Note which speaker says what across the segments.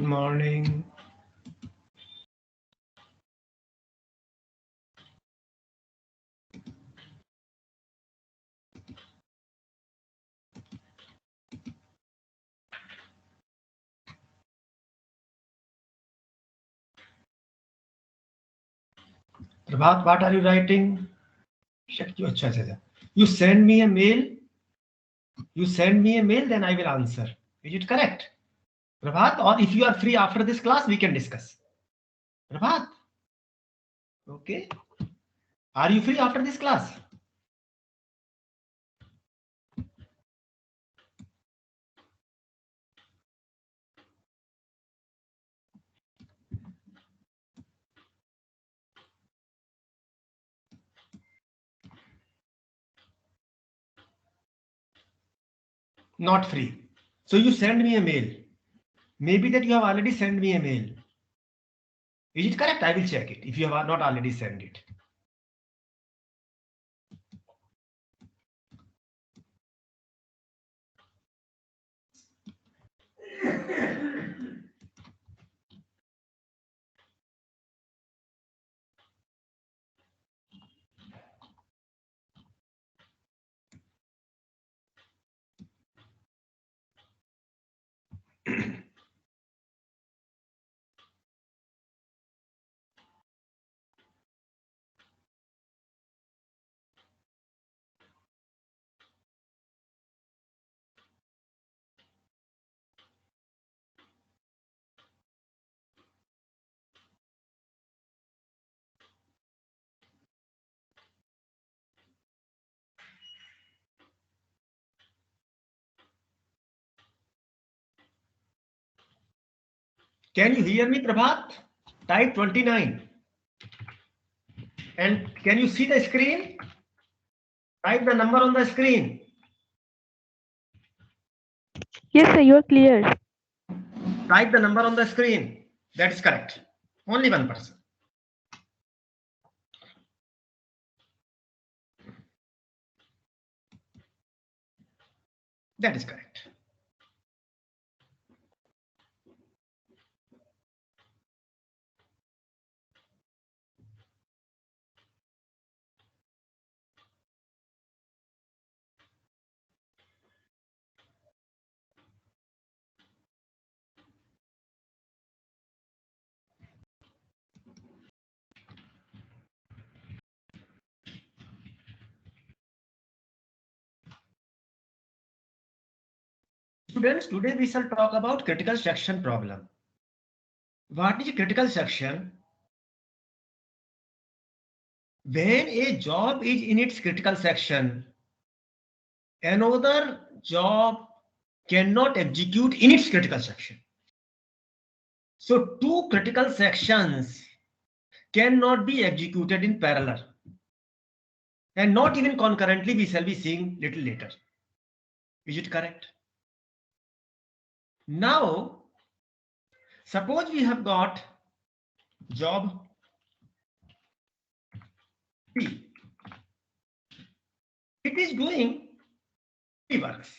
Speaker 1: morning. Prabhat, what are you writing? You send me a mail. You send me a mail, then I will answer. Is it correct? Prabhat, or if you are free after this class, we can discuss. Prabhat. Okay. Are you free after this class? Not free. So you send me a mail. Maybe that you have already sent me a mail. Is it correct? I will check it if you have not already sent it. Can you hear me, Prabhat? Type 29. And can you see the screen? Type the number on the screen.
Speaker 2: Yes, sir, you are clear.
Speaker 1: Type the number on the screen. That is correct. Only one person. That is correct. Students, today we shall talk about critical section problem. What is a critical section? When a job is in its critical section, another job cannot execute in its critical section. So two critical sections cannot be executed in parallel and not even concurrently. We shall be seeing little later. Is it correct? Now, suppose we have got job B. It is doing three works.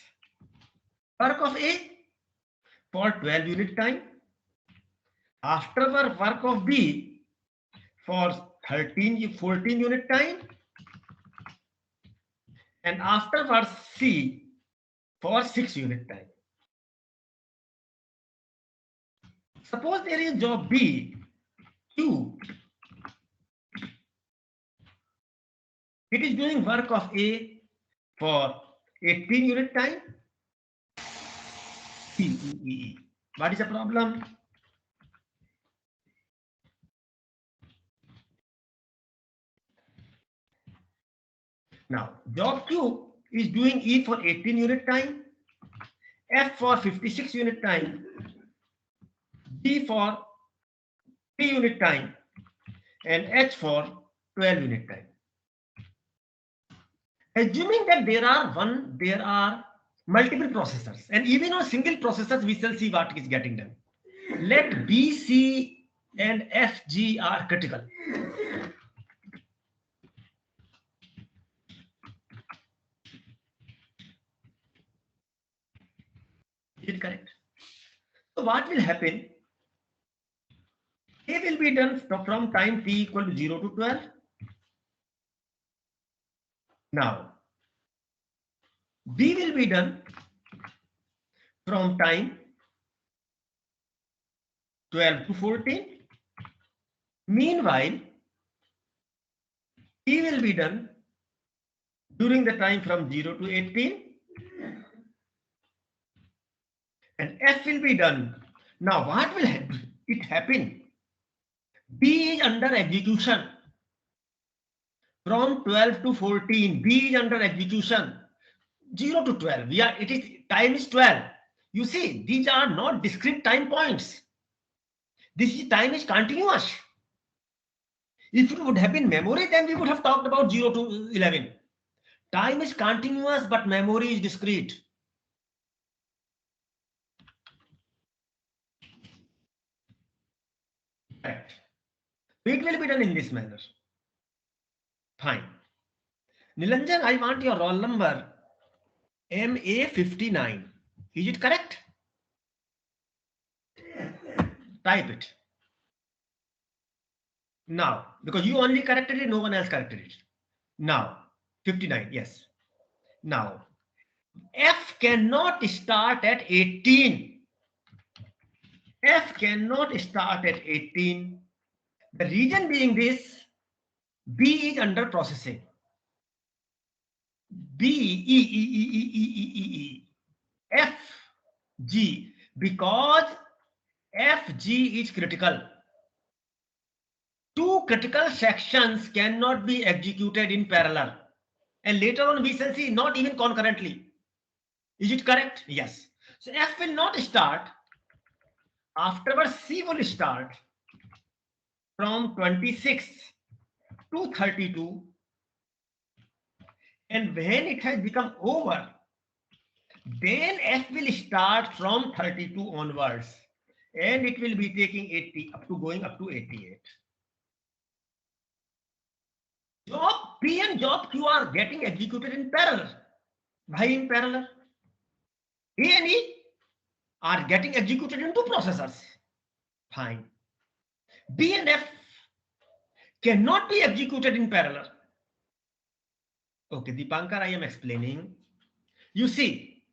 Speaker 1: Work of A for 12 unit time. Afterward, work of B for 14 unit time. And afterwards, C for 6 unit time. Suppose there is job B, Q. It is doing work of A for 18 unit time. C. What is the problem? Now, job Q is doing E for 18 unit time, F for 56 unit time, D for 3 unit time, and H for 12 unit time. Assuming that there are multiple processors, and even on single processors, we shall see what is getting done. Let B, C, and F, G are critical. Is it correct? So what will happen? A will be done from time t equal to 0 to 12. Now, B will be done from time 12 to 14. Meanwhile, T will be done during the time from 0 to 18. And F will be done. Now, what will it happen? B is under execution from 12 to 14. B is under execution 0 to 12. Time is 12. You see, these are not discrete time points. Time is continuous. If it would have been memory, then we would have talked about 0 to 11. Time is continuous, but memory is discrete. Correct. It will be done in this manner. Fine. Nilanjan, I want your roll number MA59. Is it correct? Type it. Now, because you only corrected it, no one else corrected it. Now, 59, yes. Now, F cannot start at 18. F cannot start at 18. The reason being this, B is under processing. F, G, because F, G is critical. Two critical sections cannot be executed in parallel. And later on we shall see not even concurrently. Is it correct? Yes. So F will not start. Afterwards C will start from 26 to 32. And when it has become over, then F will start from 32 onwards. And it will be taking 80 going up to 88. Job P and job Q are getting executed in parallel. Why in parallel? A and E are getting executed in two processors. Fine. B and F cannot be executed in parallel. Okay, Deepankar, I am explaining. You see,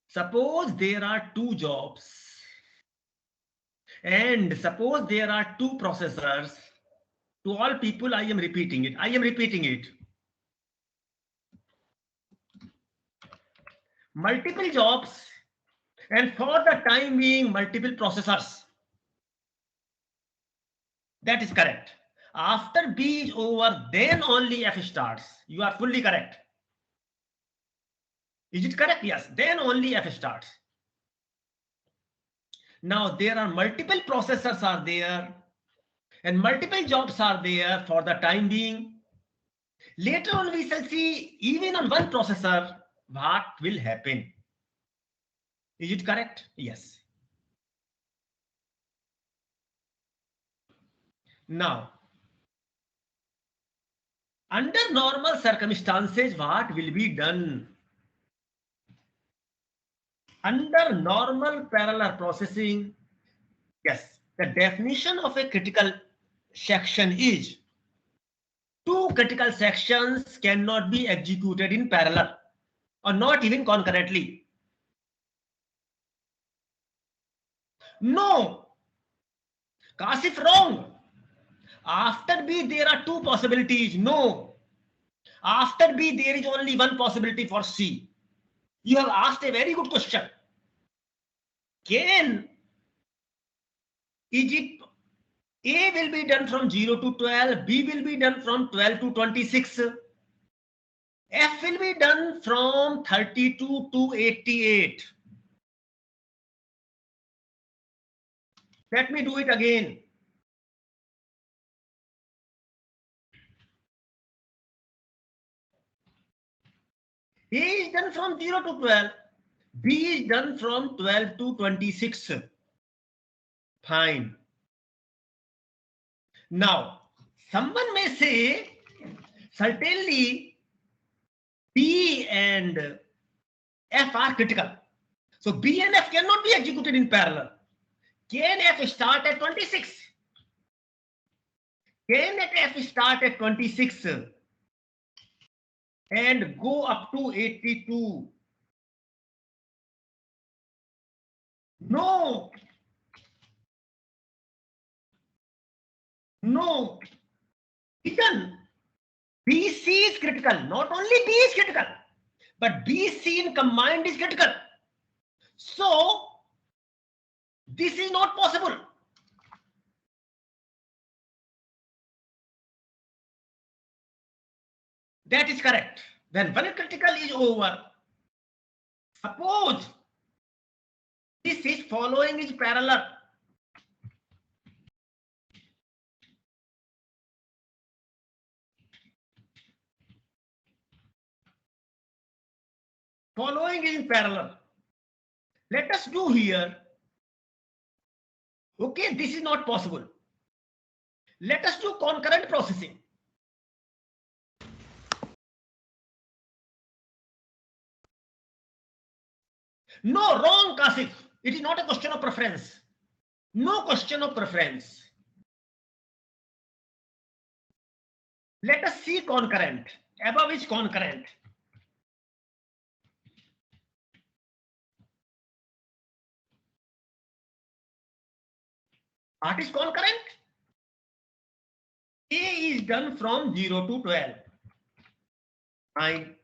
Speaker 1: suppose there are two jobs and suppose there are two processors. To all people, I am repeating it. I am repeating it. Multiple jobs and for the time being multiple processors. That is correct. After B is over, then only F starts. You are fully correct. Is it correct? Yes. Then only F starts. Now there are multiple processors are there and multiple jobs are there for the time being. Later on we shall see even on one processor what will happen. Is it correct? Yes. Now, under normal circumstances, what will be done? Under normal parallel processing, yes, the definition of a critical section is two critical sections cannot be executed in parallel or not even concurrently. No, Kasif, wrong. After B, there are two possibilities. No. After B, there is only one possibility for C. You have asked a very good question. Is it A will be done from 0 to 12, B will be done from 12 to 26, F will be done from 32 to 88. Let me do it again. A is done from 0 to 12, B is done from 12 to 26. Fine. Now, someone may say, certainly B and F are critical. So B and F cannot be executed in parallel. Can F start at 26? Can F start at 26 and go up to 82? No. No. Reason. BC is critical. Not only B is critical, but BC in combined is critical. So this is not possible. That is correct. When one critical is over, suppose this is following is parallel. Following is in parallel. Let us do here. Okay, this is not possible. Let us do concurrent processing. No, wrong, Kasif. It is not a question of preference. No question of preference. Let us see concurrent. Above is concurrent. What is concurrent? A is done from 0 to 12. Fine.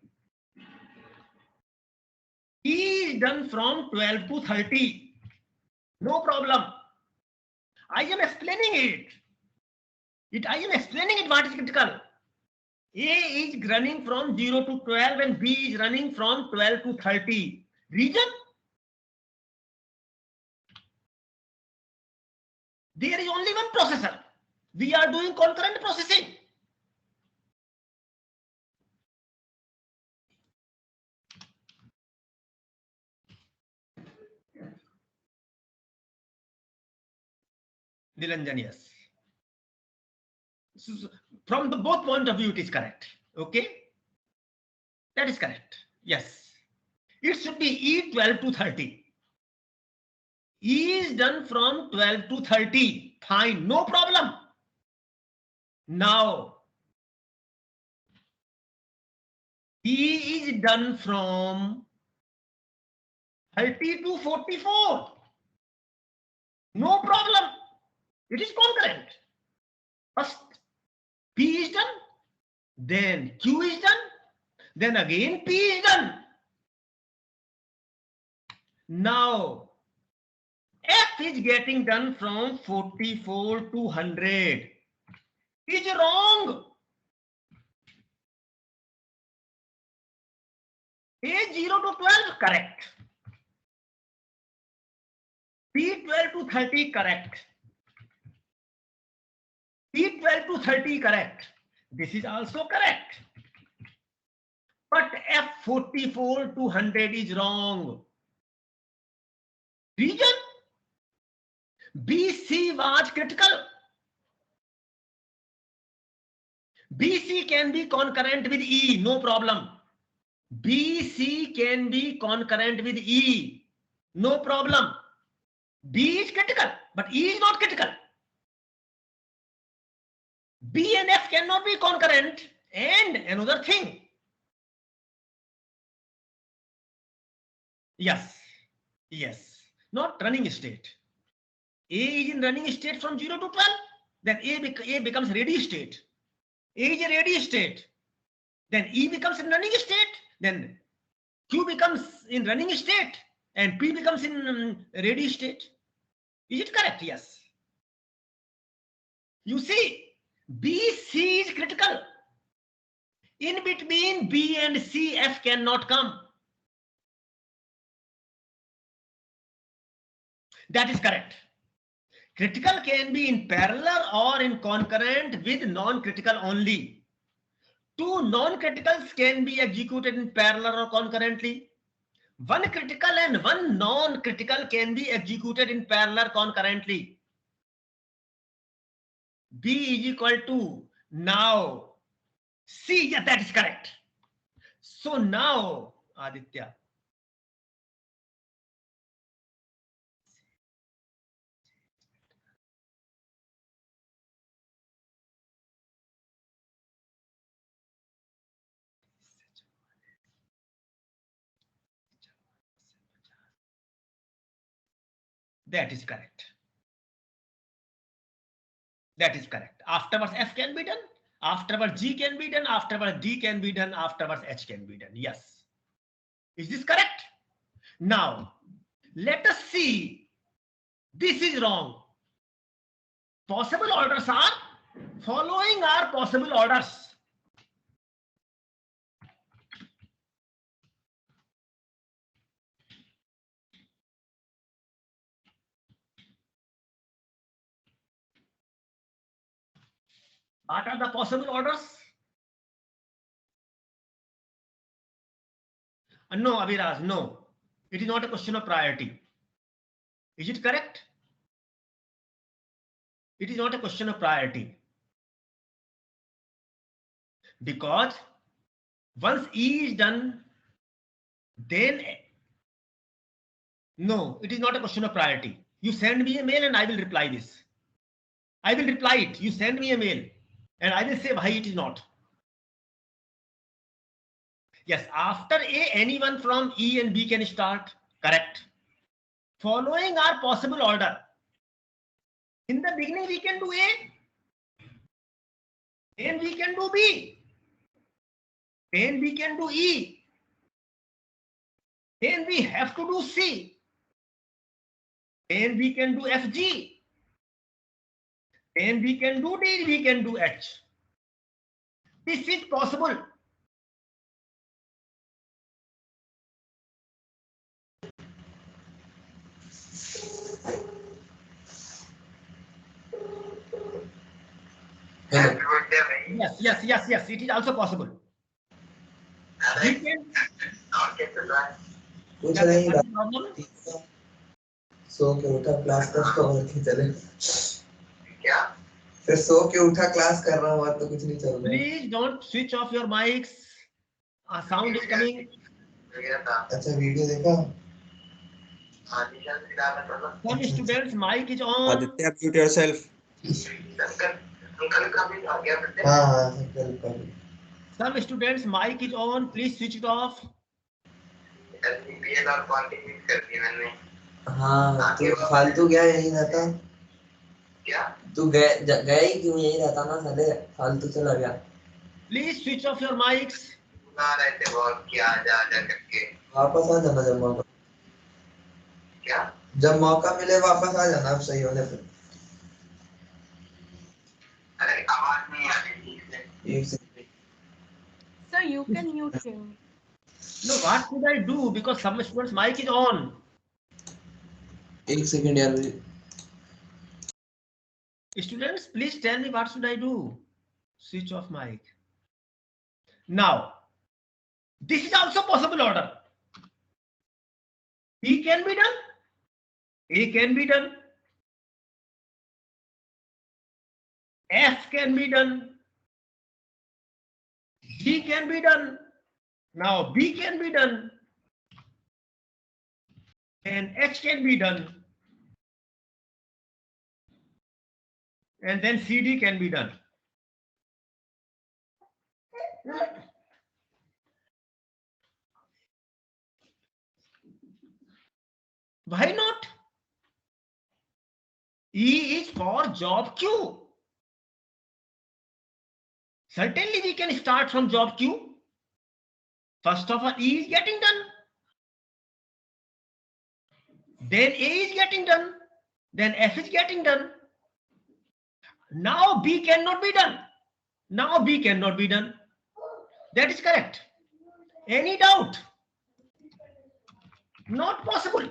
Speaker 1: E is done from 12 to 30. No problem. I am explaining it. I am explaining it what is critical. A is running from 0 to 12 and B is running from 12 to 30. Reason? There is only one processor. We are doing concurrent processing. Nilanjan, yes. From the both point of view, it is correct. Okay, that is correct. Yes, it should be E 12 to 30. E is done from 12 to 30. Fine, no problem. Now E is done from 30 to 44. No problem. It is concurrent. First P is done, then Q is done, then again P is done. Now F is getting done from 44 to 100. Is wrong. A 0 to 12 correct. P 12 to 30 correct. P 12 to 30 correct. This is also correct. But F 44 to 100 is wrong. Reason? BC was critical. BC can be concurrent with E, no problem. BC can be concurrent with E, no problem. B is critical, but E is not critical. B and F cannot be concurrent. And another thing. Yes, yes, not running state. A is in running state from 0 to 12. Then A becomes ready state. A is a ready state. Then E becomes in running state. Then Q becomes in running state. And P becomes in ready state. Is it correct? Yes. You see, B, C is critical. In between B and C, F cannot come. That is correct. Critical can be in parallel or in concurrent with non-critical only. Two non-criticals can be executed in parallel or concurrently. One critical and one non-critical can be executed in parallel concurrently. B is equal to now C. Yeah, that is correct. So now, Aditya, That is correct. That is correct. Afterwards, F can be done. Afterwards, G can be done. Afterwards, D can be done. Afterwards, H can be done. Yes. Is this correct? Now, let us see. This is wrong. Possible orders are following are possible orders. What are the possible orders? No, Abhiraj, no. It is not a question of priority. Is it correct? It is not a question of priority. Because once E is done, then no, it is not a question of priority. You send me a mail and I will reply this. I will reply it. You send me a mail and I will say why it is not. Yes, after A, anyone from E and B can start. Correct. Following our possible order. In the beginning, we can do A. Then we can do B. Then we can do E. Then we have to do C. Then we can do FG. Then we can do D. We can do H. This is possible. Yes. It is also possible. We can.
Speaker 3: कुछ नहीं सो के उठा class का और के चले क्या फिर सो के उठा क्लास कर रहा हूँ तो कुछ नहीं चल रहा.
Speaker 1: Please don't switch off your mics. Sound is coming.
Speaker 3: अच्छा वीडियो देखा.
Speaker 1: Some students mic is on.
Speaker 4: Aditya, mute yourself.
Speaker 3: हाँ.
Speaker 1: Some students mic is on. Please switch it off.
Speaker 3: हाँ तू फालतू गया यही रहता. क्या तू गया ही क्यों यही रहता ना साले फालतू चला गया.
Speaker 1: Please switch off your mics.
Speaker 3: ना रहते बहुत क्या जा करके वापस आ जाना जब मौका. क्या जब मौका मिले वापस आ जाना अब सही होने पे. अरे आवाज नहीं आ रही. एक second.
Speaker 2: Sir, you can mute him.
Speaker 1: No, what should I do? Because some students' mic is on.
Speaker 3: एक सेकंड यार.
Speaker 1: Students, please tell me what should I do? Switch off mic. Now, this is also possible order. B can be done. A can be done. F can be done. G can be done. Now B can be done. And H can be done. And then CD can be done. Why not? E is for job Q. Certainly we can start from job Q. First of all, E is getting done. Then A is getting done. Then F is getting done. Now B cannot be done. Now B cannot be done. That is correct. Any doubt? Not possible.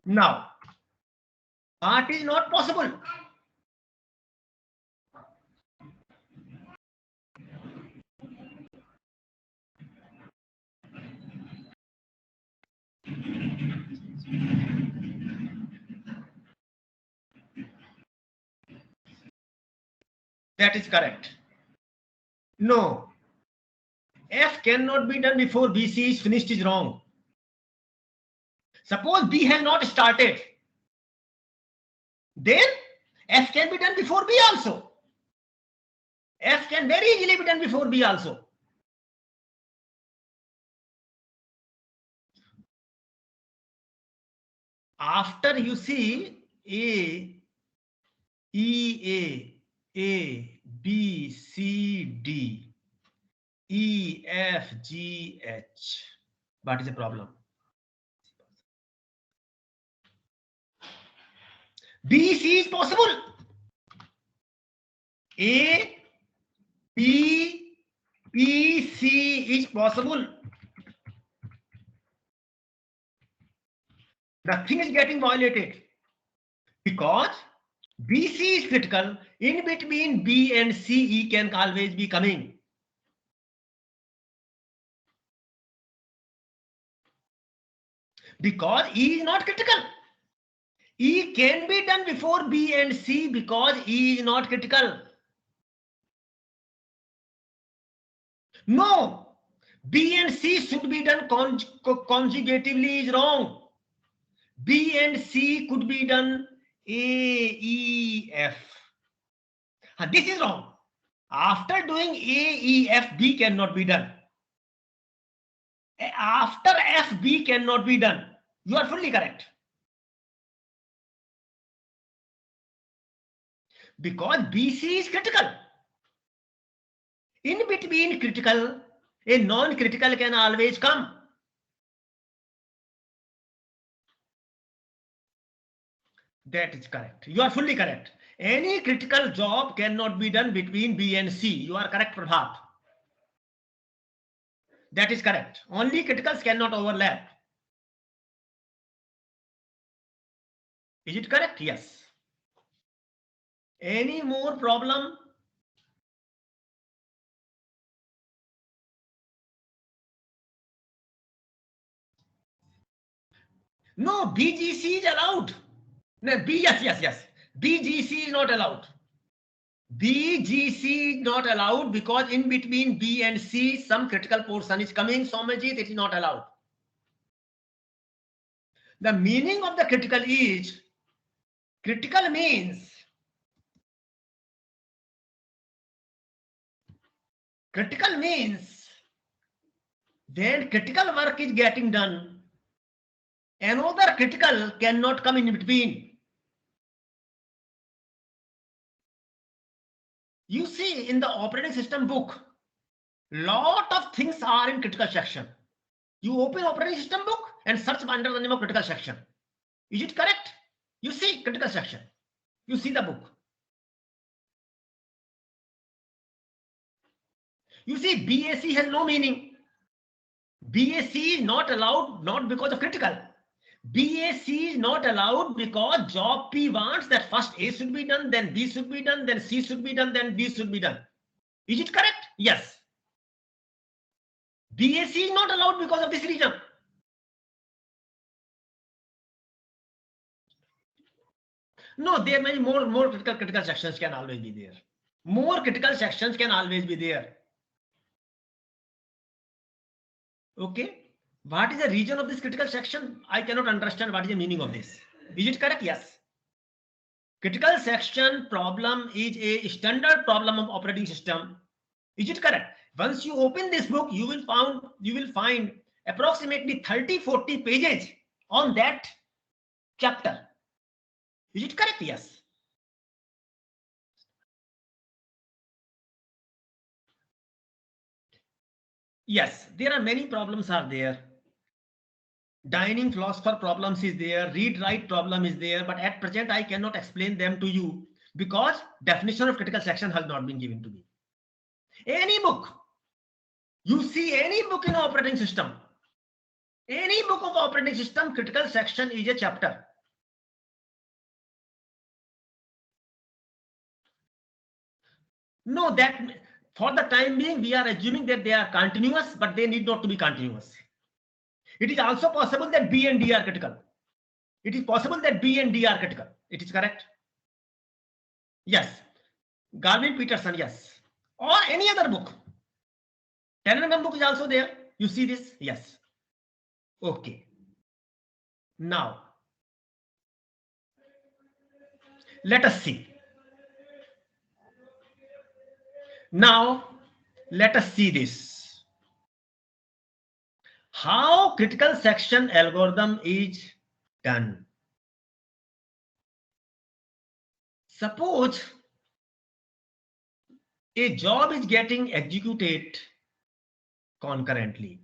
Speaker 1: Now, what is not possible? That is correct. No. F cannot be done before BC is finished is wrong. Suppose B has not started. Then F can be done before B also. F can very easily be done before B also. after you see A, E, A, B, C, D, E, F, G, H. What is the problem? B, C is possible. A, B, B, C is possible. Nothing is getting violated because BC is critical. In between B and C, E can always be coming. Because E is not critical. E can be done before B and C because E is not critical. No, B and C should be done conjugatively is wrong. B and C could be done A, E, F. This is wrong. After doing A, E, F, B cannot be done. After F, B cannot be done. You are fully correct. Because BC is critical. In between critical, a non-critical can always come. That is correct. You are fully correct. Any critical job cannot be done between B and C. You are correct, Prabhat. That is correct. Only criticals cannot overlap. Is it correct? Yes. Any more problem? No, BGC is allowed. No, yes. BGC is not allowed. BGC is not allowed because in between B and C, some critical portion is coming. Somajit, it is not allowed. The meaning of the critical is, critical means when critical work is getting done, another critical cannot come in between. You see in the operating system book, lot of things are in critical section. You open operating system book and search under the name of critical section. Is it correct? You see critical section. You see the book. You see BAC has no meaning. BAC is not allowed, not because of critical. BAC is not allowed because job P wants that first A should be done, then B should be done, then C should be done, then D should be done. Is it correct? Yes. BAC is not allowed because of this reason. No, there may be more critical sections can always be there. More critical sections can always be there. Okay. What is the region of this critical section? I cannot understand what is the meaning of this. Is it correct? Yes. Critical section problem is a standard problem of operating system. Is it correct? Once you open this book, you will find approximately 30-40 pages on that chapter. Is it correct? Yes. Yes, there are many problems are there. Dining philosopher problems is there, read write problem is there, but at present I cannot explain them to you because definition of critical section has not been given to me. Any book, you see any book in operating system, any book of operating system, critical section is a chapter. No, that for the time being we are assuming that they are continuous, but they need not to be continuous. It is also possible that B and D are critical. It is possible that B and D are critical. It is correct. Yes. Garvin Peterson, yes. Or any other book. Telegram book is also there. You see this? Yes. Okay. Now, let us see. Now, let us see this. How critical section algorithm is done. Suppose a job is getting executed concurrently.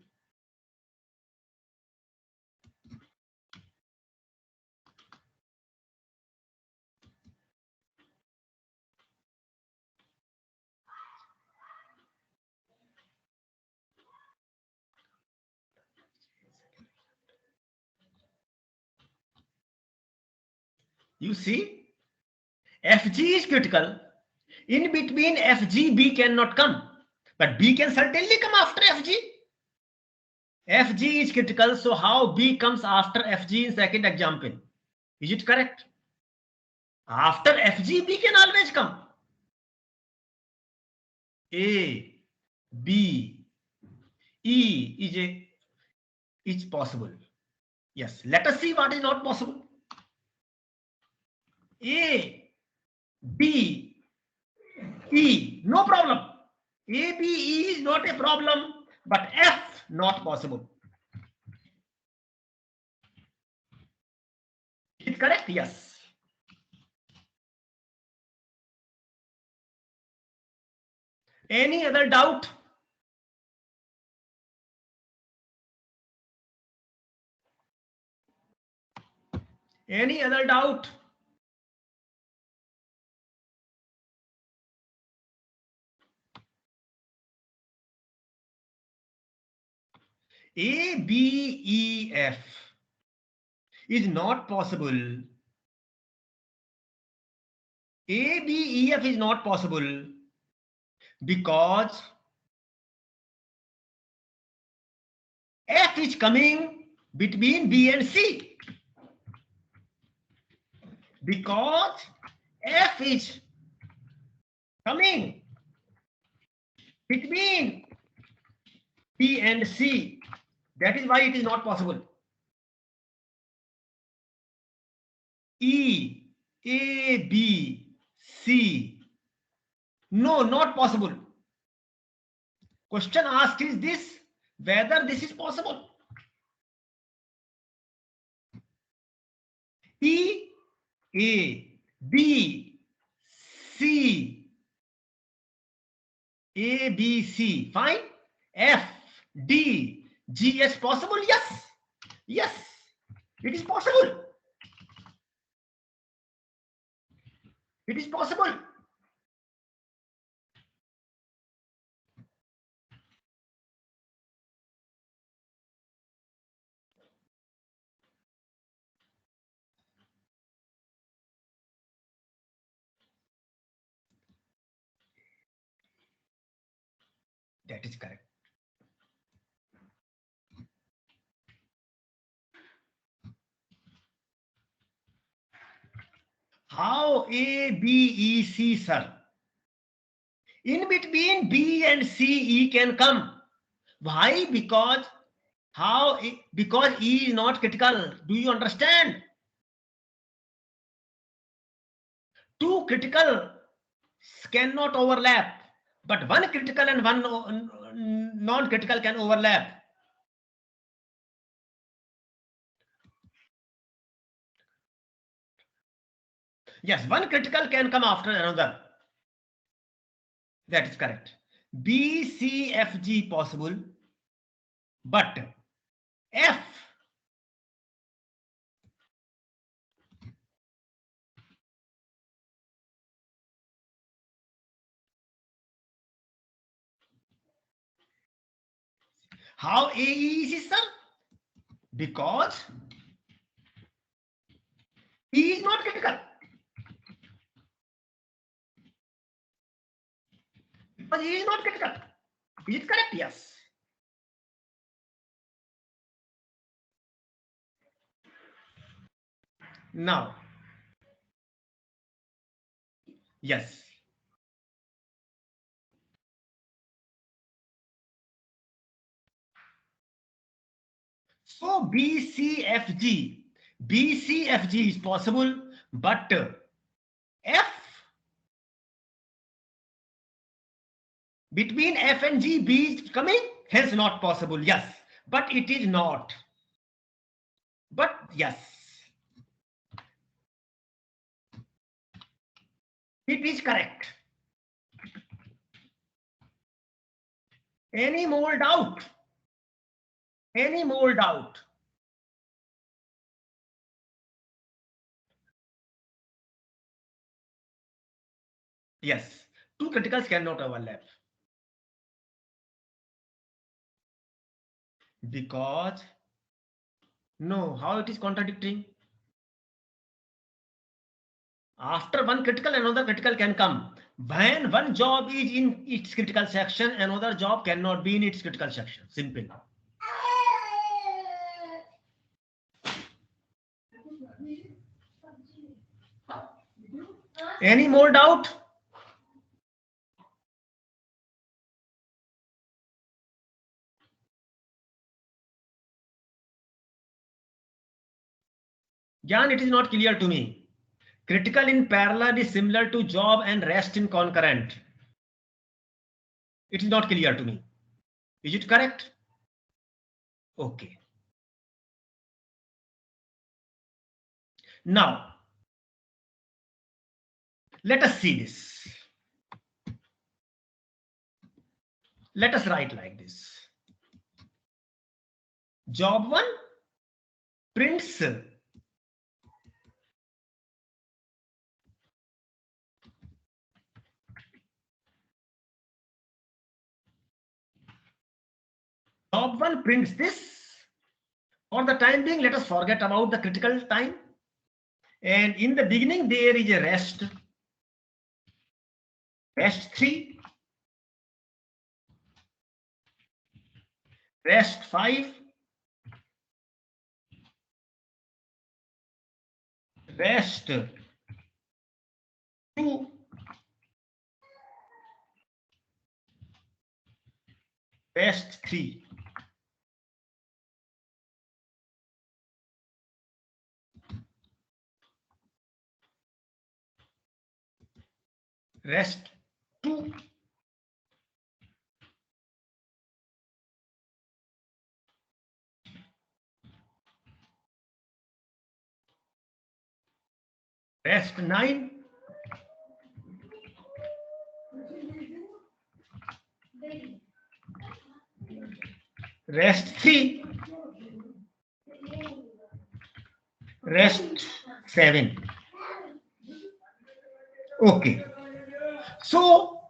Speaker 1: You see, FG is critical. In between FG, B cannot come. But B can certainly come after FG. FG is critical. So how B comes after FG in second example? Is it correct? After FG, B can always come. A, B, E is possible. Yes. Let us see what is not possible. A, B, E, no problem. A, B, E is not a problem, but F not possible. Is it correct? Yes. Any other doubt? Any other doubt? A, B, E, F is not possible. A, B, E, F is not possible because F is coming between B and C. Because F is coming between B and C. That is why it is not possible. E, A, B, C. No, not possible. Question asked is this, whether this is possible. E, A, B, C. A, B, C. Fine. F, D, G. Is possible? Yes. Yes. It is possible. It is possible. That is correct. How A, B, E, C, sir? In between B and C, E can come. Why? Because because E is not critical. Do you understand? Two critical cannot overlap, but one critical and one non-critical can overlap. Yes, one critical can come after another. That is correct. B, C, F, G possible, but F how A is, sir? Because E is not critical. Because E is not critical. Is it correct? Yes. Now, yes. So BCFG is possible, but F between F and G, B is coming, hence not possible. Yes, but it is not. But yes. It is correct. Any more doubt? Any more doubt? Yes, two criticals cannot overlap. Because, no, how it is contradicting? After one critical, another critical can come. When one job is in its critical section, another job cannot be in its critical section. Simple. Any more doubt? Jan, it is not clear to me. Critical in parallel is similar to job and rest in concurrent. It is not clear to me. Is it correct? Okay. Now, let us see this. Let us write like this. Job 1 prints job 1 prints this. For the time being, let us forget about the critical time. And in the beginning, there is a rest 3, rest 5, rest 2, rest 3. Rest 2, rest 9, rest 3, rest 7. Okay. So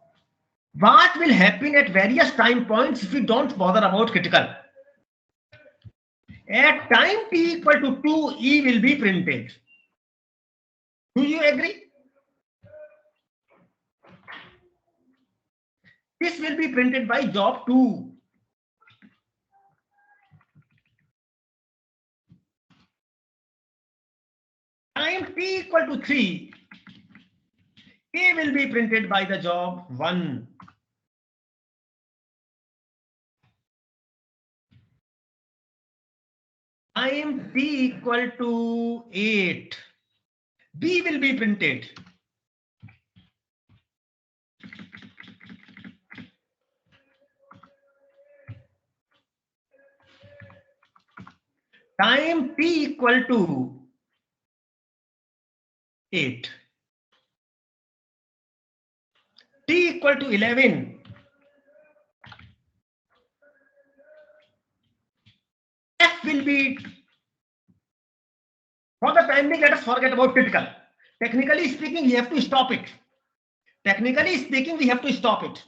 Speaker 1: what will happen at various time points if we don't bother about critical? At time t equal to 2, E will be printed. Do you agree? This will be printed by job 2. Time t equal to 3, A will be printed by the job 1. Time t equal to 8, B will be printed. Time t equal to 8, t equal to 11, F will be, for the time being, let us forget about critical. Technically speaking, we have to stop it. Technically speaking, we have to stop it.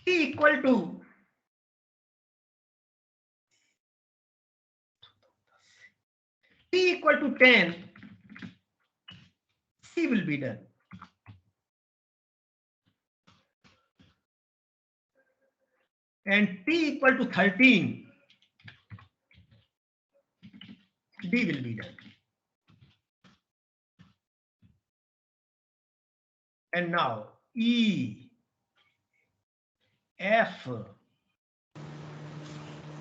Speaker 1: T equal to 10, C will be done. And t equal to 13, D will be done. And now E, F,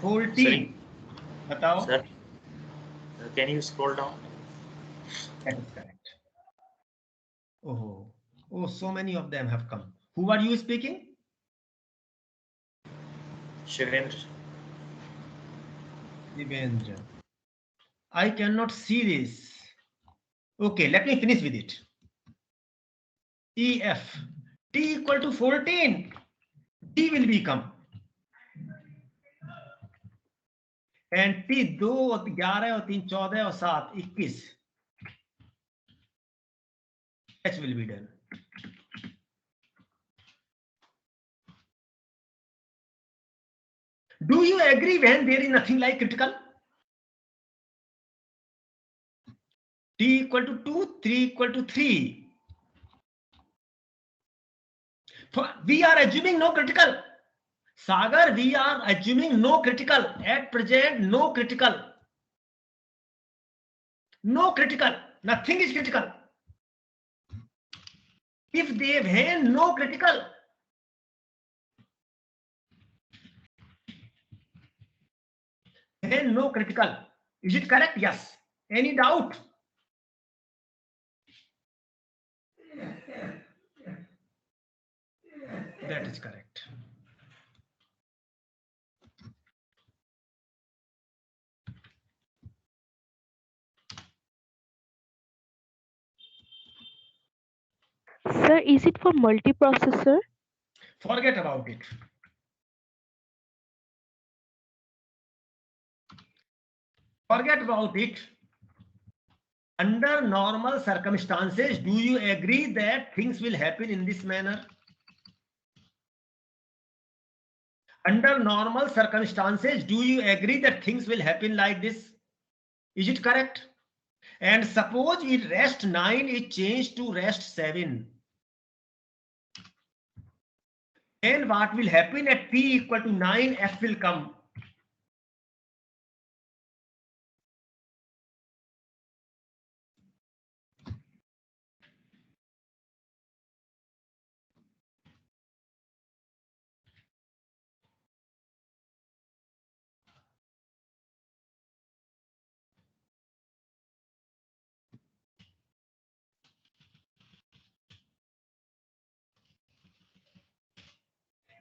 Speaker 1: 14. Batao.
Speaker 4: Sir, can you scroll down?
Speaker 1: That is correct. Oh, so many of them have come. Who are you speaking?
Speaker 4: Shivendra.
Speaker 1: Divendra. I cannot see this. Okay, let me finish with it. EF t equal to 14, t will become, and t 2 और 11 और 3 14 और 7 21, H will be done. Do you agree when there is nothing like critical? T equal to 2, 3 equal to 3. We are assuming no critical. Sagar, we are assuming no critical. At present, no critical. No critical. Nothing is critical. If they have no critical, then no critical. Is it correct? Yes. Any doubt? That is correct.
Speaker 5: Sir, is it for multiprocessor?
Speaker 1: Forget about it. Forget about it. Under normal circumstances, do you agree that things will happen in this manner? Under normal circumstances, do you agree that things will happen like this? Is it correct? And suppose if rest 9 is changed to rest 7. Then what will happen at p equal to 9, f will come.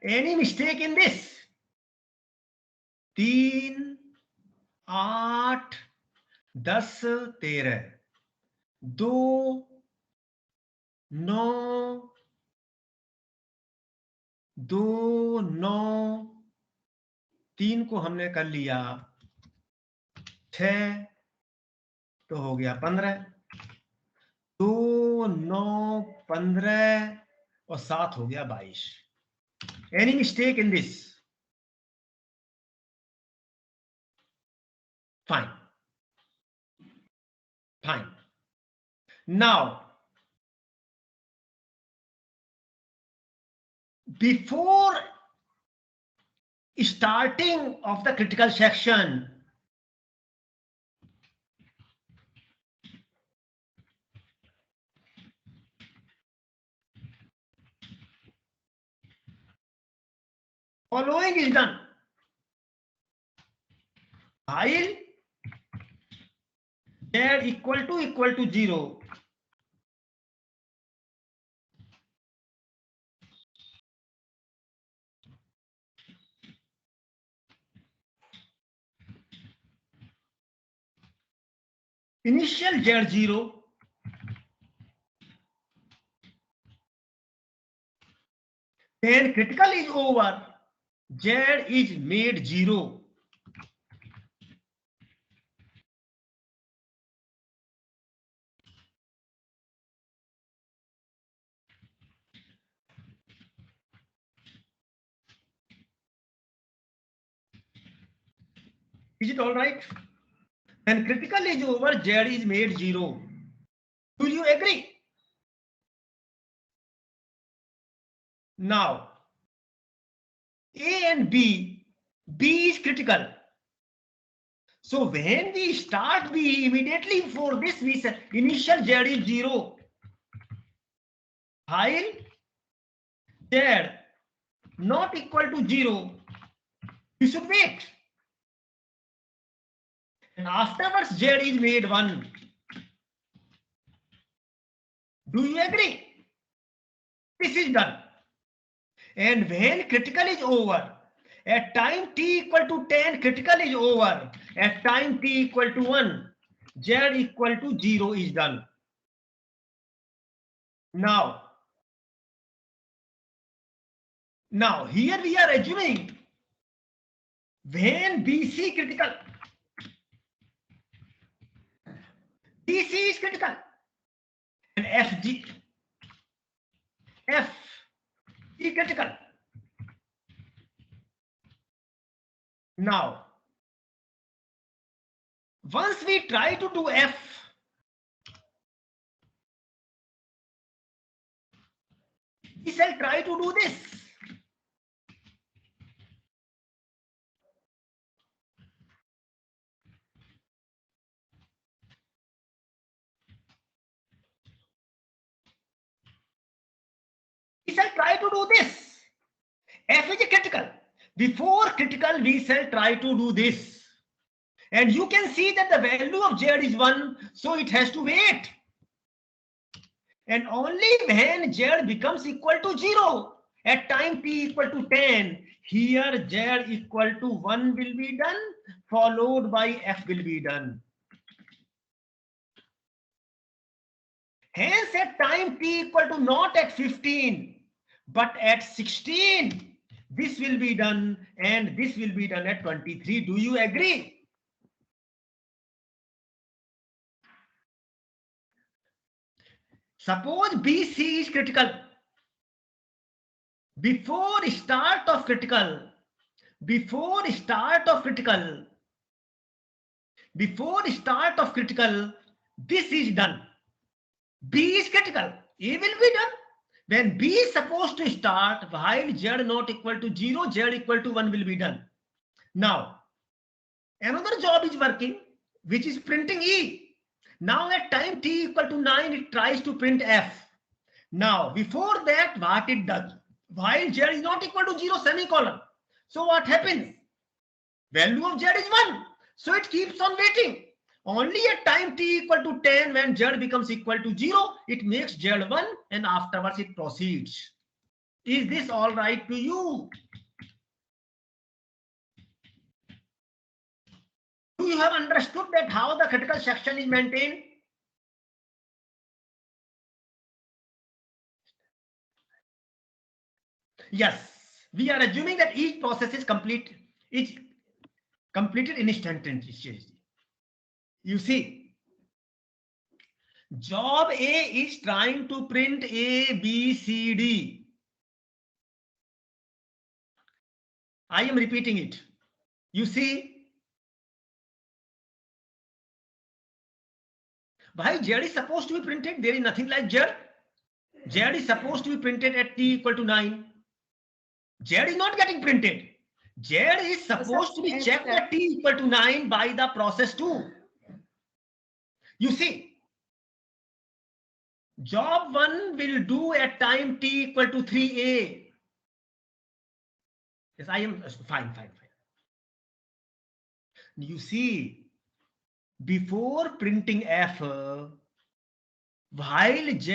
Speaker 1: Any mistake in this? 3, 8, 10, 13, 2, 9, 2, 9, 3 को हमने कर लिया 6, तो हो गया 15, 2, 9, 15 और 7 हो गया 22. Any mistake in this? Fine. Fine. Now, before starting of the critical section, following is done. While z equal to 0, initial z0, then critical is over, z is made 0. Is it all right? When critical is over, z is made 0. Do you agree? Now, A and B, B is critical. So when we start B, immediately for this we say initial z is 0. While z not equal to 0, we should wait. And afterwards z is made 1. Do you agree? This is done. And when critical is over, at time t equal to 10, critical is over. At time t equal to 1, Z equal to 0 is done. Now here we are assuming when BC critical, BC is critical, and FG critical. Now, once we try to do F, we shall try to do this. We shall try to do this. F is critical. Before critical, we shall try to do this. And you can see that the value of Z is 1, so it has to wait. And only when Z becomes equal to 0 at time t equal to 10, here Z equal to 1 will be done, followed by F will be done. Hence at time t equal to not at 15, but at 16, this will be done and this will be done at 23. Do you agree? Suppose BC is critical. Before start of critical, this is done. B is critical. A will be done. When B is supposed to start, while Z not equal to 0, Z equal to 1 will be done. Now, another job is working, which is printing E. Now at time t equal to 9, it tries to print F. Now, before that, what it does? While Z is not equal to 0, semicolon. So what happens? Value of Z is 1. So it keeps on waiting. Only at time t equal to 10, when Z becomes equal to 0, it makes Z 1 and afterwards it proceeds. Is this all right to you? Do you have understood that how the critical section is maintained? Yes, we are assuming that each process is completed instantaneously. You see, job A is trying to print A, B, C, D. I am repeating it. You see, why Z is supposed to be printed? There is nothing like Z. Z is supposed to be printed at t equal to 9. Z is not getting printed. Z is supposed to be checked at t equal to 9 by the process 2. You see, job 1 will do at time t equal to 3a. Yes, I am fine. You see, before printing F, while Z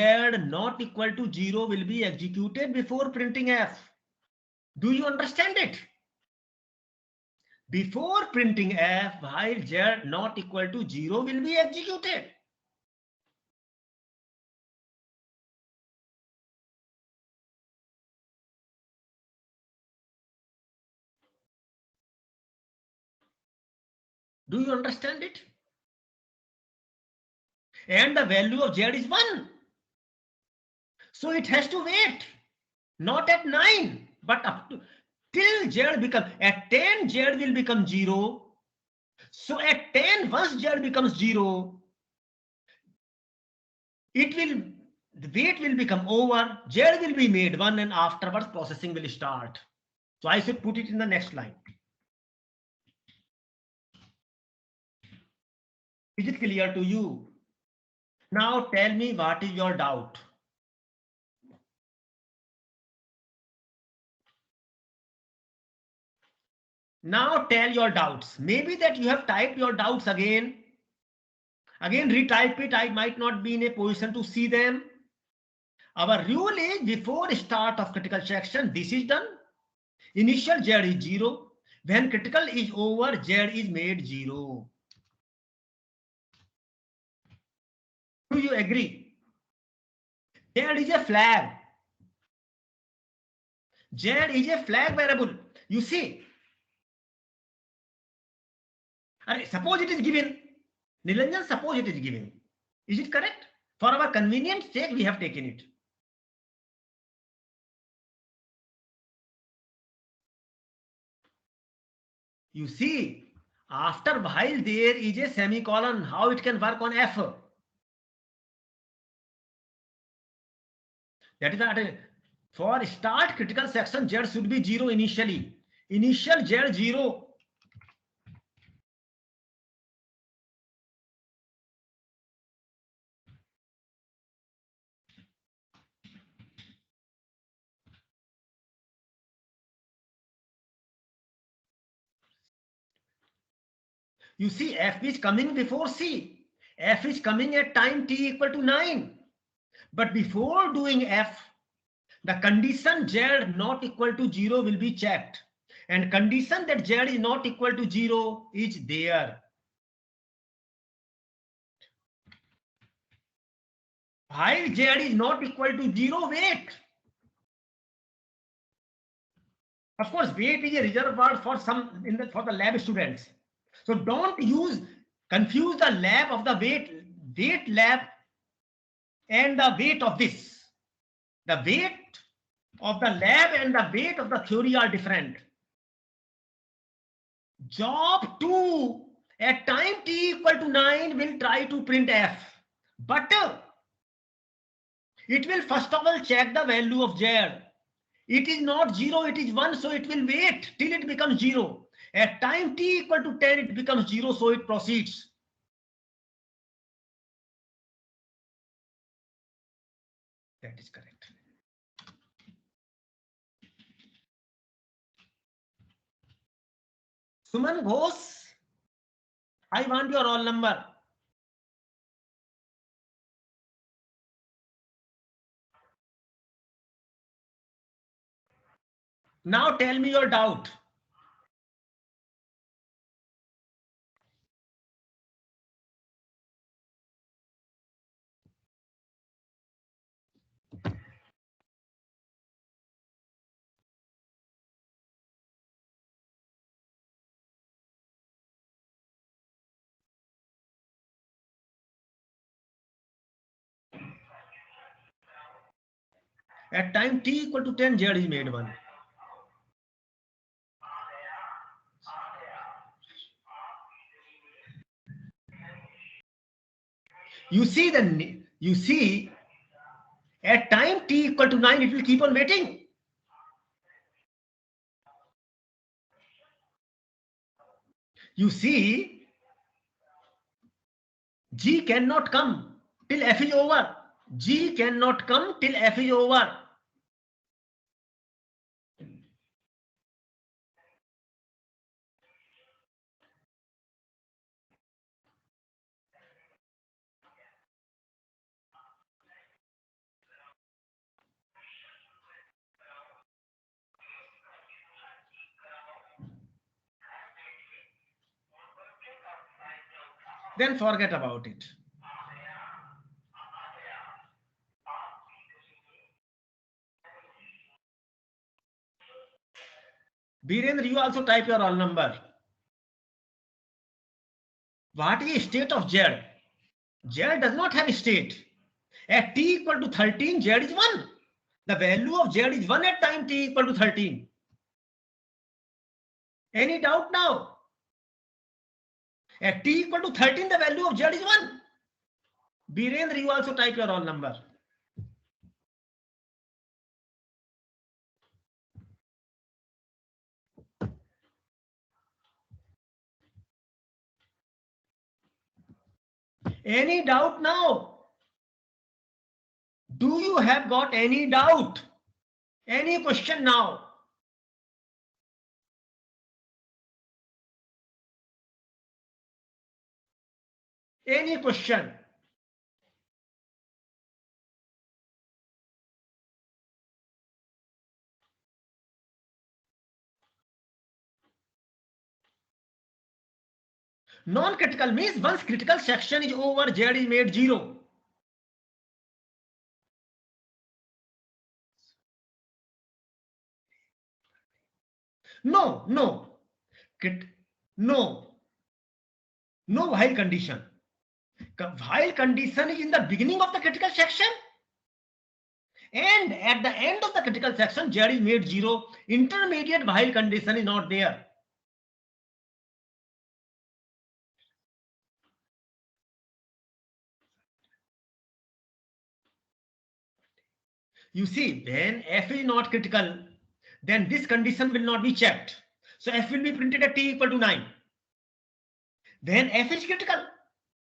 Speaker 1: not equal to 0 will be executed before printing F. Do you understand it? Before printing F, while Z not equal to 0 will be executed. Do you understand it? And the value of Z is 1. So it has to wait. Not at 9, but up to till Z becomes, at 10 Z will become 0. So at 10, once Z becomes 0, the wait will become over, Z will be made 1 and afterwards processing will start. So I should put it in the next line. Is it clear to you? Now tell me what is your doubt. Now tell your doubts. Maybe that you have typed your doubts again. Again, retype it. I might not be in a position to see them. Our rule is before start of critical section, this is done. Initial Z is 0. When critical is over, Z is made 0. Do you agree? Z is a flag. Z is a flag variable. You see, suppose it is given. Nilanjan, suppose it is given. Is it correct? For our convenience sake, we have taken it. You see, after while there is a semicolon, how it can work on F? That is that. For start critical section, Z should be 0 initially. Initial Z 0. You see, F is coming before C. F is coming at time t equal to 9. But before doing F, the condition Z not equal to 0 will be checked. And condition that Z is not equal to 0 is there. While Z is not equal to 0, wait. Of course, wait is a reserved word for for the lab students. So don't confuse the lab of the wait lab and the weight of this. The weight of the lab and the weight of the theory are different. Job 2 at time t equal to 9 will try to print F. But it will first of all check the value of Z. It is not 0, it is 1, so it will wait till it becomes 0. At time t equal to 10, it becomes 0, so it proceeds. That is correct. Suman Ghosh, I want your roll number. Now tell me your doubt. At time t equal to 10, Z is made 1. You see at time t equal to 9, it will keep on waiting. You see, G cannot come till F is over. G cannot come till F is over. Then forget about it. Birendra, you also type your roll number. What is state of Z? Z does not have a state. At t equal to 13, Z is 1. The value of Z is 1 at time t equal to 13. Any doubt now? At t equal to 13, the value of Z is 1. Birendra, you also type your roll number. Any doubt now? Do you have got any doubt? Any question now? Any question? Non-critical means once critical section is over, Z is made 0. No, no, no, no while condition. While condition is in the beginning of the critical section, and at the end of the critical section, Z is made 0. Intermediate while condition is not there. You see, when F is not critical, then this condition will not be checked. So F will be printed at t equal to 9. When F is critical,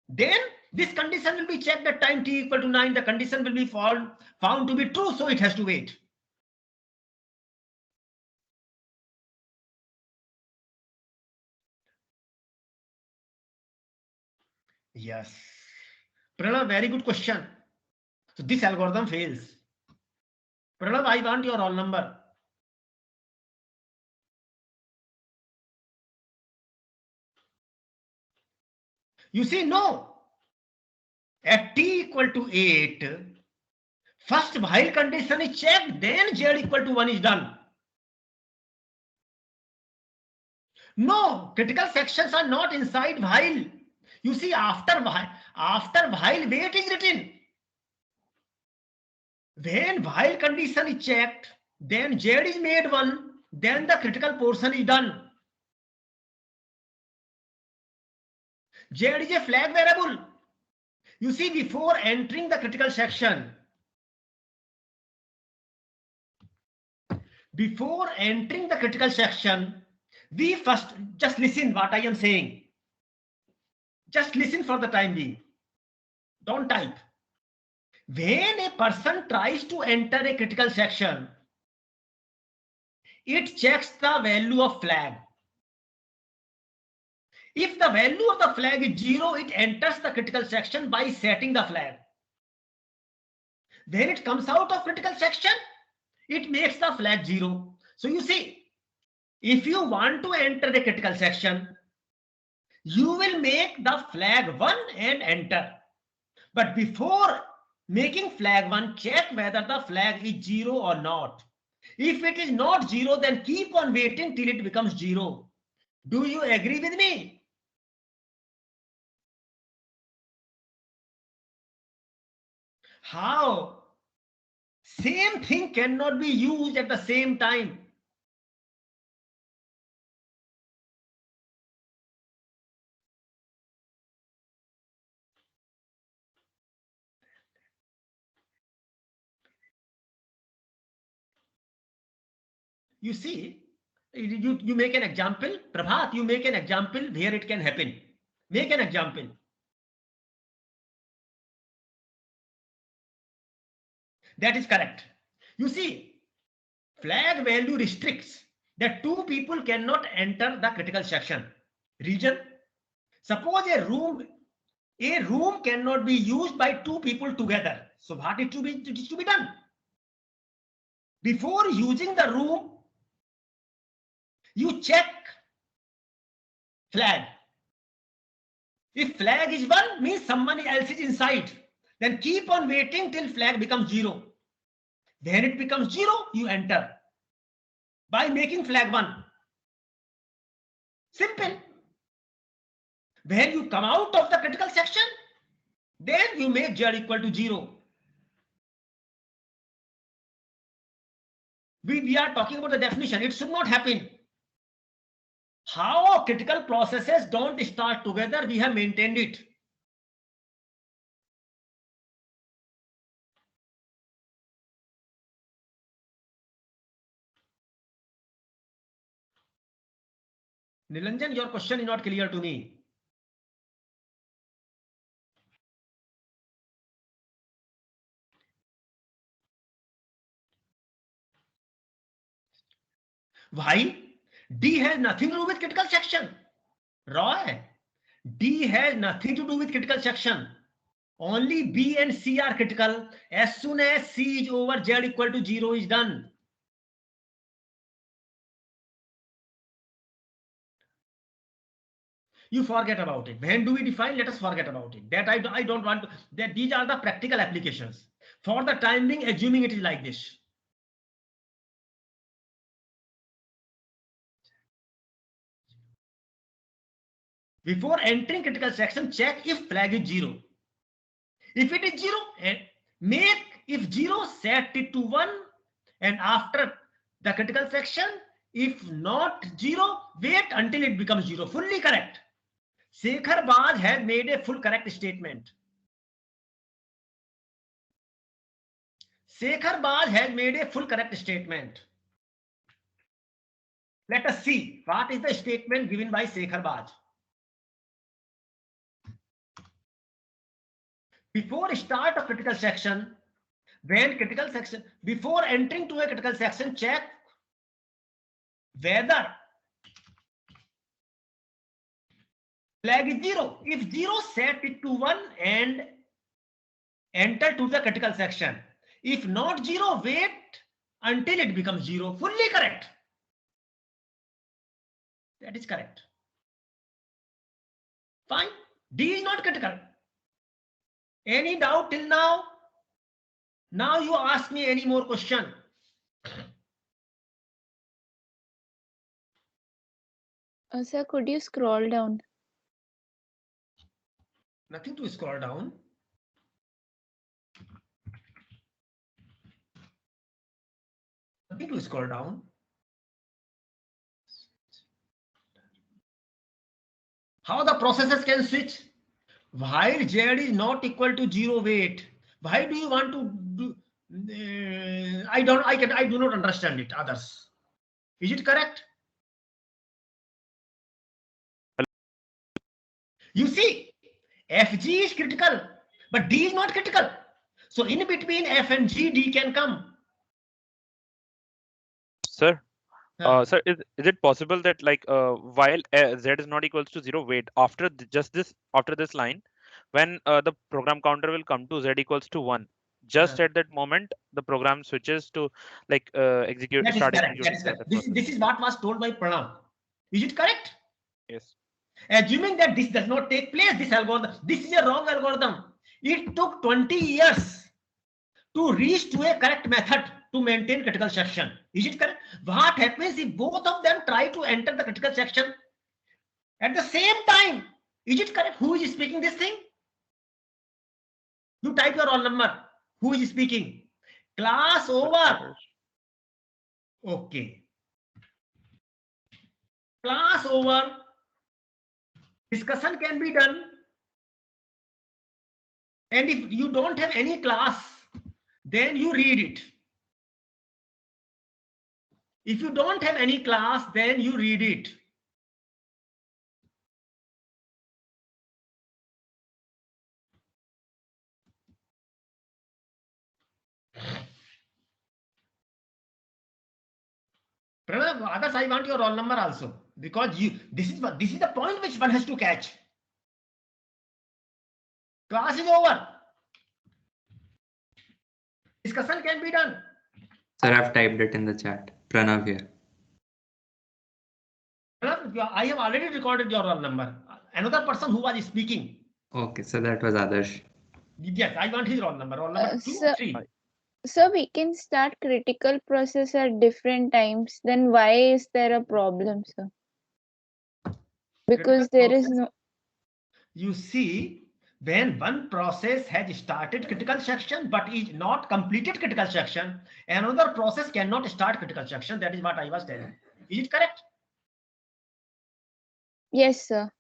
Speaker 1: then this condition will be checked at time t equal to 9. The condition will be found to be true, so it has to wait. Yes. Pranav, very good question. So this algorithm fails. Pranav, I want your roll number. You see, no. At t equal to 8, first while condition is checked, then Z equal to 1 is done. No, critical sections are not inside while. You see, after while wait is written. When while condition is checked, then Z is made 1, then the critical portion is done. Z is a flag variable. You see, before entering the critical section, we first just listen what I am saying. Just listen for the time being. Don't type. When a person tries to enter a critical section, it checks the value of flag. If the value of the flag is 0, it enters the critical section by setting the flag. When it comes out of critical section, it makes the flag 0. So you see, if you want to enter the critical section, you will make the flag 1 and enter. But before making flag 1, check whether the flag is 0 or not. If it is not 0, then keep on waiting till it becomes 0. Do you agree with me? How? Same thing cannot be used at the same time. You see, you make an example. Prabhat, you make an example where it can happen. Make an example. That is correct. You see, flag value restricts that 2 people cannot enter the critical section. Reason? Suppose a room cannot be used by 2 people together. So what is to be done? Before using the room, you check flag. If flag is 1, means someone else is inside. Then keep on waiting till flag becomes 0. When it becomes 0, you enter by making flag 1. Simple. When you come out of the critical section, then you make Z equal to 0. We are talking about the definition. It should not happen. How critical processes don't start together, we have maintained it. Nilanjan, your question is not clear to me. Why? D has nothing to do with critical section. Roy, D has nothing to do with critical section. Only B and C are critical. As soon as C is over, Z equal to 0 is done. You forget about it. When do we define? Let us forget about it. That I don't want to. That these are the practical applications. For the time being, assuming it is like this. Before entering critical section, check if flag is 0. If it is 0, make if 0, set it to 1, and after the critical section, if not 0, wait until it becomes 0. Fully correct. Shekhar Baj has made a full correct statement. Shekhar Baj has made a full correct statement. Let us see what is the statement given by Shekhar Baj. Before start of critical section, before entering to a critical section, check whether flag is 0. If 0, set it to 1 and enter to the critical section. If not 0, wait until it becomes 0. Fully correct. That is correct. Fine. D is not critical. Any doubt till now? Now you ask me any more question.
Speaker 6: Sir, could you scroll down?
Speaker 1: Nothing to scroll down. Nothing to scroll down. How the processes can switch? While Z is not equal to 0, wait. Why do you want to do? I do not understand it. Others, is it correct? You see, FG is critical, but D is not critical. So in between F and G, D can come.
Speaker 4: Sir, sir, is it possible that like while Z is not equals to 0, wait after after this line, when the program counter will come to Z equals to 1, just at that moment the program switches to like execute.
Speaker 1: That is
Speaker 4: Start
Speaker 1: correct. That
Speaker 4: executing
Speaker 1: is
Speaker 4: the
Speaker 1: correct.
Speaker 4: process.
Speaker 1: This is what was told by Pranav. Is it correct?
Speaker 4: Yes.
Speaker 1: Assuming that this does not take place, this algorithm, this is a wrong algorithm. It took 20 years to reach to a correct method to maintain critical section. Is it correct? What happens if both of them try to enter the critical section at the same time? Is it correct? Who is speaking this thing? You type your roll number. Who is speaking? Class over. Okay. Class over. Discussion can be done. And if you don't have any class, then you read it. If you don't have any class, then you read it. Pranav, others, I want your roll number also, because this is the point which one has to catch. Class is over. Discussion can be done.
Speaker 7: Sir, I've typed it in the chat. Pranav here.
Speaker 1: Pranav, I have already recorded your roll number. Another person who was speaking.
Speaker 7: Okay, so that was Adarsh.
Speaker 1: Yes, I want his roll number. Roll number 2,
Speaker 6: Sir,
Speaker 1: 3.
Speaker 6: So we can start critical process at different times. Then why is there a problem, sir? Because there is no.
Speaker 1: You see, when one process has started critical section but is not completed critical section, another process cannot start critical section. That is what I was telling. Is it correct?
Speaker 6: Yes, sir.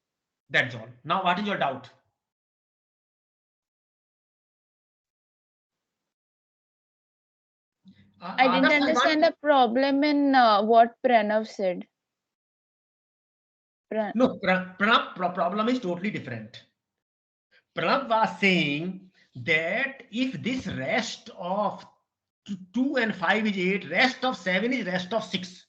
Speaker 1: That's all. Now, what is your doubt?
Speaker 6: I didn't understand the problem in what Pranav said.
Speaker 1: No, Pranav problem is totally different. Pranav was saying that if this rest of 2 and 5 is 8, rest of 7 is rest of 6,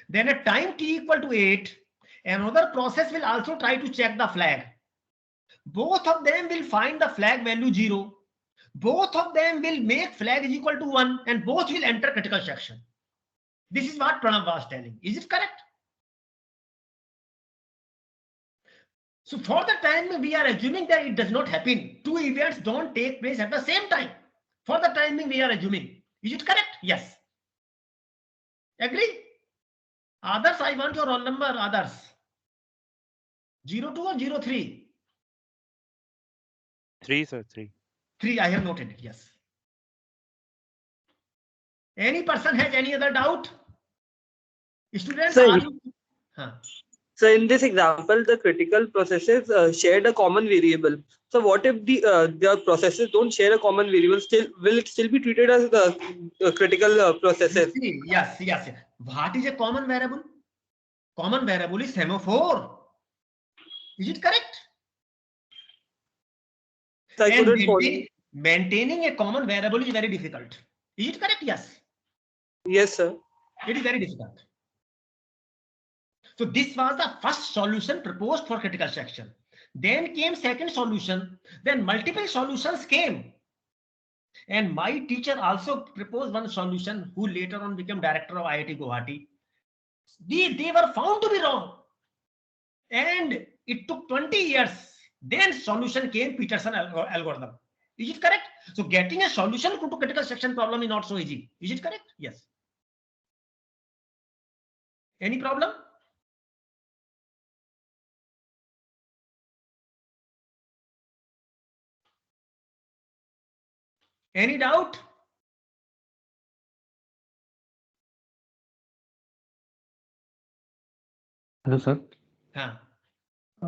Speaker 1: then at time t equal to 8, another process will also try to check the flag. Both of them will find the flag value 0. Both of them will make flag is equal to 1, and both will enter critical section. This is what Pranav was telling. Is it correct? So for the time we are assuming that it does not happen. Two events don't take place at the same time. For the timing we are assuming. Is it correct? Yes. Agree? Others, I want your roll number. Others. 02 or 03?
Speaker 4: 3, sir. 3.
Speaker 1: 3, I have noted it, yes. Any person has any other doubt? Students,
Speaker 8: Sir,
Speaker 1: are you? Huh.
Speaker 8: So in this example, the critical processes shared a common variable. So what if the processes don't share a common variable? Will it still be treated as the critical processes?
Speaker 1: Yes. What is a common variable? Common variable is semaphore. Is it correct?
Speaker 8: So I couldn't follow.
Speaker 1: Maintaining a common variable is very difficult. Is it correct? Yes.
Speaker 8: Yes, sir.
Speaker 1: It is very difficult. So this was the first solution proposed for critical section. Then came second solution. Then multiple solutions came. And my teacher also proposed one solution, who later on became director of IIT Guwahati. They were found to be wrong. And it took 20 years. Then solution came, Peterson algorithm. Is it correct? So getting a solution to critical section problem is not so easy. Is it correct? Yes. Any problem? Any doubt?
Speaker 9: Hello, sir.
Speaker 1: Huh.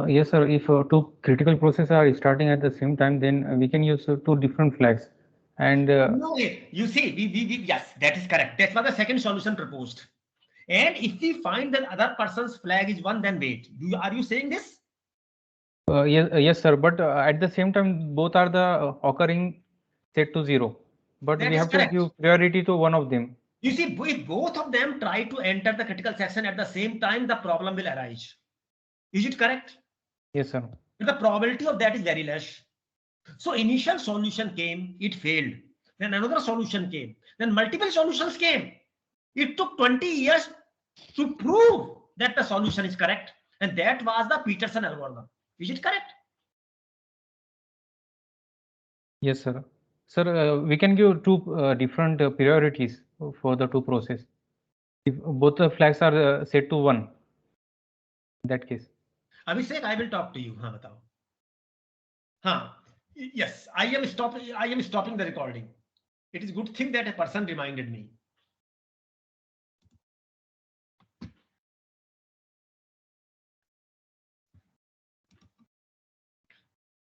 Speaker 9: Yes, sir. If two critical processes are starting at the same time, then we can use two different flags. And
Speaker 1: no, you see, yes, that is correct. That was the second solution proposed. And if we find that other person's flag is 1, then wait. Are you saying this?
Speaker 9: yes, sir. But at the same time, both are the occurring set to 0. But
Speaker 1: That
Speaker 9: we
Speaker 1: is
Speaker 9: have
Speaker 1: correct.
Speaker 9: to give priority to one of them.
Speaker 1: You see, if both of them try to enter the critical section at the same time, the problem will arise. Is it correct?
Speaker 9: Yes, sir.
Speaker 1: But the probability of that is very less. So initial solution came, it failed. Then another solution came. Then multiple solutions came. It took 20 years to prove that the solution is correct. And that was the Peterson algorithm. Is it correct?
Speaker 9: Yes, sir. Sir, we can give two different priorities for the two processes. If both the flags are set to 1, in that case.
Speaker 1: Abhishek, I will talk to you. हाँ बताओ. हाँ. Yes, I am stopping the recording. It is good thing that a person reminded me.